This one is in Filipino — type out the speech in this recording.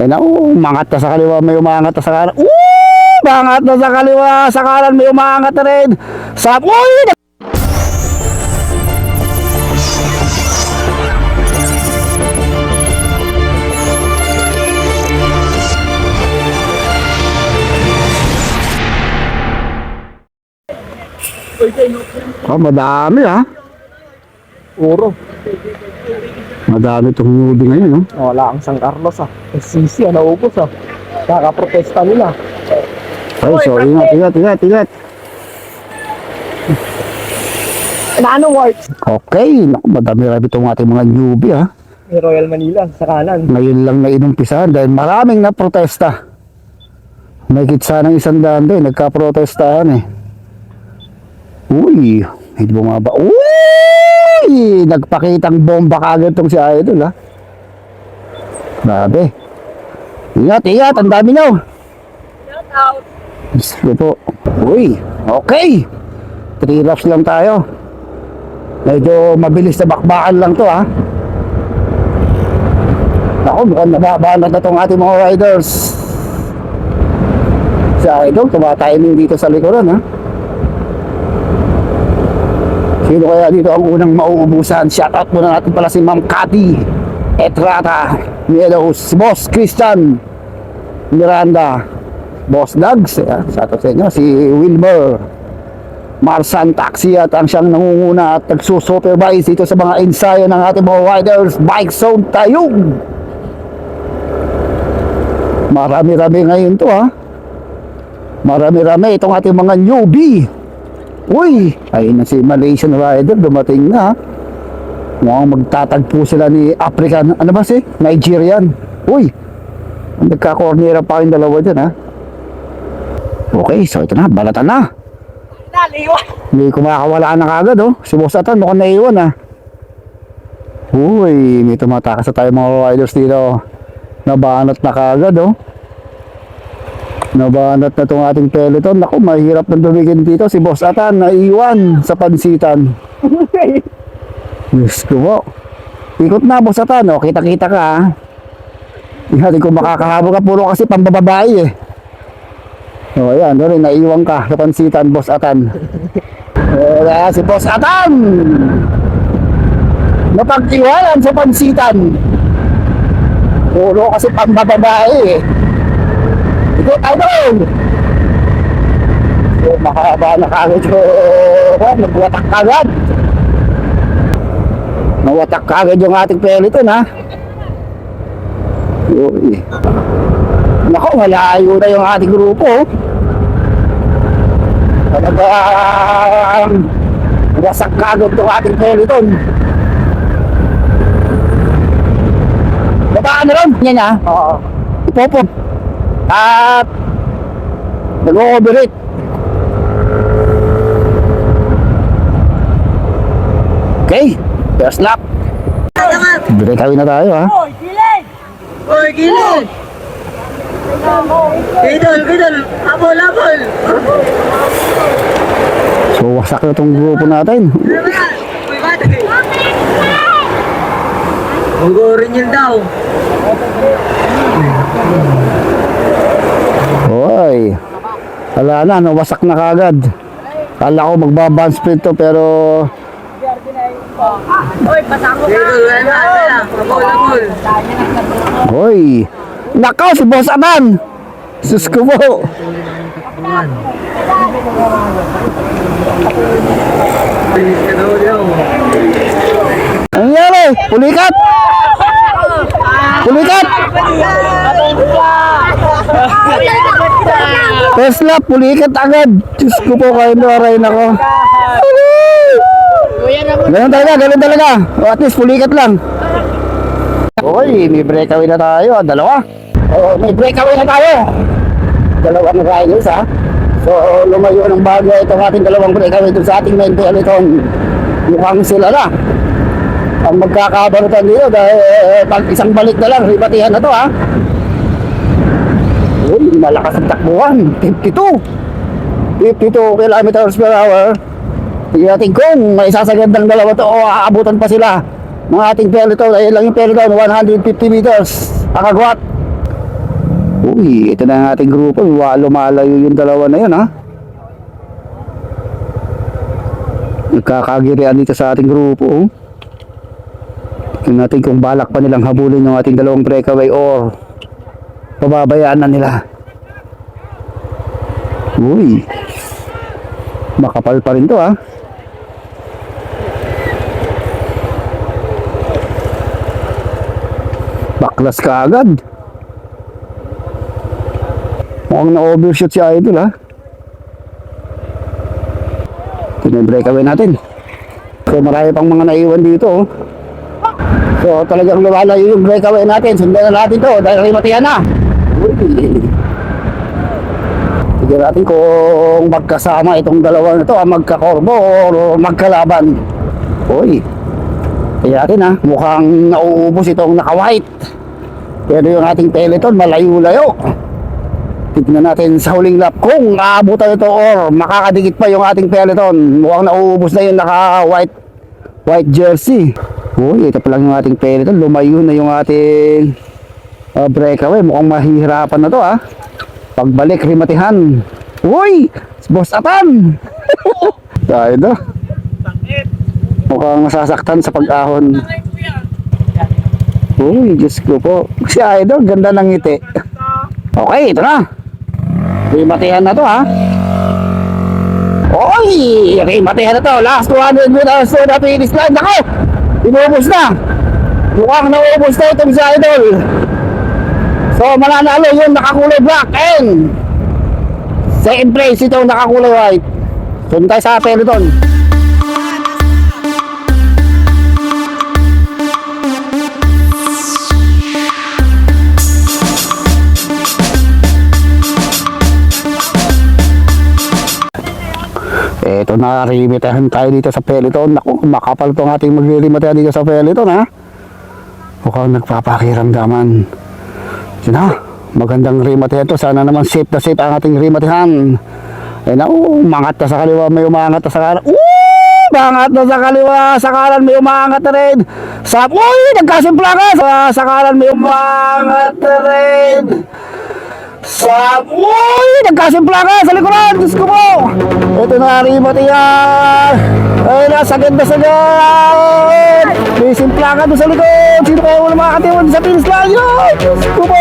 Ay na, umangat na sa kaliwa, may umangat na sa kanan. Umangat na sa kaliwa, sa kanan, may umangat na rin. Madami ha. Puro. Madami itong newbie ngayon, no? Wala ang San Carlos SCC naubos Kakaprotesta nila. Ay, so ingat. Ano works? Okay, naku, madami-rami itong ating mga newbie ha. May Royal Manila sa kanan. Ngayon lang na inumpisahan dahil maraming na protesta. May kitsa ng 100 din, nagka-protestahan eh. Uy, hindi bumaba. Uy, nagpakitang bomba kagad itong si Idol ha. Grabe. Ingat, ang dami nyo. Shout out. Gusto po. Uy, okay. 3 laps lang tayo. Medyo mabilis na bakbakan lang to ha. Ako, mukhang nababanat na itong ating mga riders. Si Idol, tumatiming dito sa likuran ha. Sino kaya dito ang unang mauubusan? Shoutout muna natin pala si Ma'am Cathy Etrata Miedos, si Boss Christian Miranda, Boss Dags, shoutout sa inyo, si Wilmer Marsan Taxi at ang siyang nangunguna at nagsusupervise dito sa mga ensayo ng ating mga riders. Bike Zone Tayog. Marami-rami ngayon to ha. Marami-rami itong ating mga newbie. Uy, ayun na si Malaysian rider, dumating na. Mukhang magtatagpo sila ni African, ano ba si? Nigerian. Uy, nagka-cornera pa yung dalawa dyan ha. Okay, so ito na, balatan na. May kumakawala na kagad oh. Si Boss Atan mukhang naiwan ha. Uy, may tumatakas sa tayo mga riders dito. Nabanat na kagad oh. Nabanat na itong ating peloton. Naku, mahirap na dumigin dito. Si Boss Atan naiwan sa pansitan. Diyos ko po. Ikot na Boss Atan oh. Kita-kita ka ha. Hindi ko makakahabol ka. Puro kasi pambababae eh. O ayan, doon naiwan ka sa pansitan Boss Atan. Kaya si Boss Atan napag-iwanan sa pansitan. Puro kasi pambababae eh. Ito tayo. So makahaba na kagad yung nagwatak kagad. Nawatak kagad yung ating peloton ha. Uy. Naku, malayo na yung ating grupo. Talagang wasak kagad yung ating peloton. Babaan na ron. Yan ha. Oo. Ipopop. At nag-overrate. Okay, first lap. Break kawin na tayo ha. Oy, gilid! Oy, gilid! Idol! Abol! So wasak na itong grupo natin. Hugorin yun daw. Hoy, wala na, nawasak na kagad. Kala ko magbabounce sprint to pero Oy, pasako ka! Abol! hoy, nakaw si Boss Aman. Sus ko po. Ano nangyari? Pulikat! First lap, pulikat agad. Diyos ko po, kayo narayin ako. Ganun talaga. O at least pulikat lang. Uy, may breakaway na tayo. Dalawa. May breakaway na tayo. Dalawang riders ha. So lumayo ng bagay itong ating dalawang breakaway dun sa ating main peloton. Mukhang sila na ang magkakabarutan dito dahil pag isang balik na lang, ribatihan na to ha. Uy, malakas ang takbuhan. 52 kilometers per hour. Tingnan natin kung may sasagad ng dalawa to o aabutan pa sila ng ating peloton. Ayun lang yung peloton, 150 meters ang agwat. Uy, ito na ang ating grupo. Lumalayo yung dalawa na yun, ha? Nagkakagirian dito sa ating grupo, oh. Tingnan natin kung balak pa nilang habulin yung ating dalawang breakaway or pababayaan na nila. Uy, makapal pa rin to, ha? Baklas ka agad. Mukhang na-overshoot si Idol, ha? Ito na yung breakaway natin. So marami pang mga naiwan dito, oh. So talagang lumalayo yung breakaway natin. Sundan na natin to dahil rimatihan na. Tignan natin kung magkasama itong dalawa na to, magkakorbo o magkalaban. Uy, tignan natin, ha. Mukhang nauubos itong naka-white. Pero yung ating peloton malayo-layo. Tignan natin sa huling lap kung aabutan ito or makakadikit pa yung ating peloton. Mukhang nauubos na yung naka-white jersey. Uy, ito pa lang yung ating peloton. Lumayo na yung ating breakaway. Mukhang mahihirapan na to, ha. Pagbalik, rimatihan. Uy, Boss Atan. Dahil na. Mukhang nasasaktan sa pag-ahon. Uy, Diyos ko po. Si Idol, ganda ng ngiti. Okay, ito na. Rimatihan na to, ha. Uy, rimatihan na to. Last 200 meters to the finish line. Ako! Inubos na. Mukhang naubos na itong si Idol. So mananalo yung nakakulay black and second place itong nakakulay white. Sunod tayo sa peloton. Eto na, rimitahan tayo dito sa peloton. Naku, makapal tong ating magririmitahan dito sa peloton, ha. Mukhang nagpapakiramdaman. Yun, ha, magandang rimatihan to. Sana naman safe na safe ang ating rimatihan. Ayun na, umangat na sa kaliwa, may umangat na sa kanan. Umangat na sa kaliwa, sa kanan may umangat na rin. Nagkasimpla ka. Sa kanan may umangat na rin. Nagkasimpla ka sa likuran. Diyos ko po. Ito na, rimatihan. Ayun na, sagad na sagad. May simpla ka doon sa likod. Sino kaya wala makakatiwan sa finish line? Diyos ko po.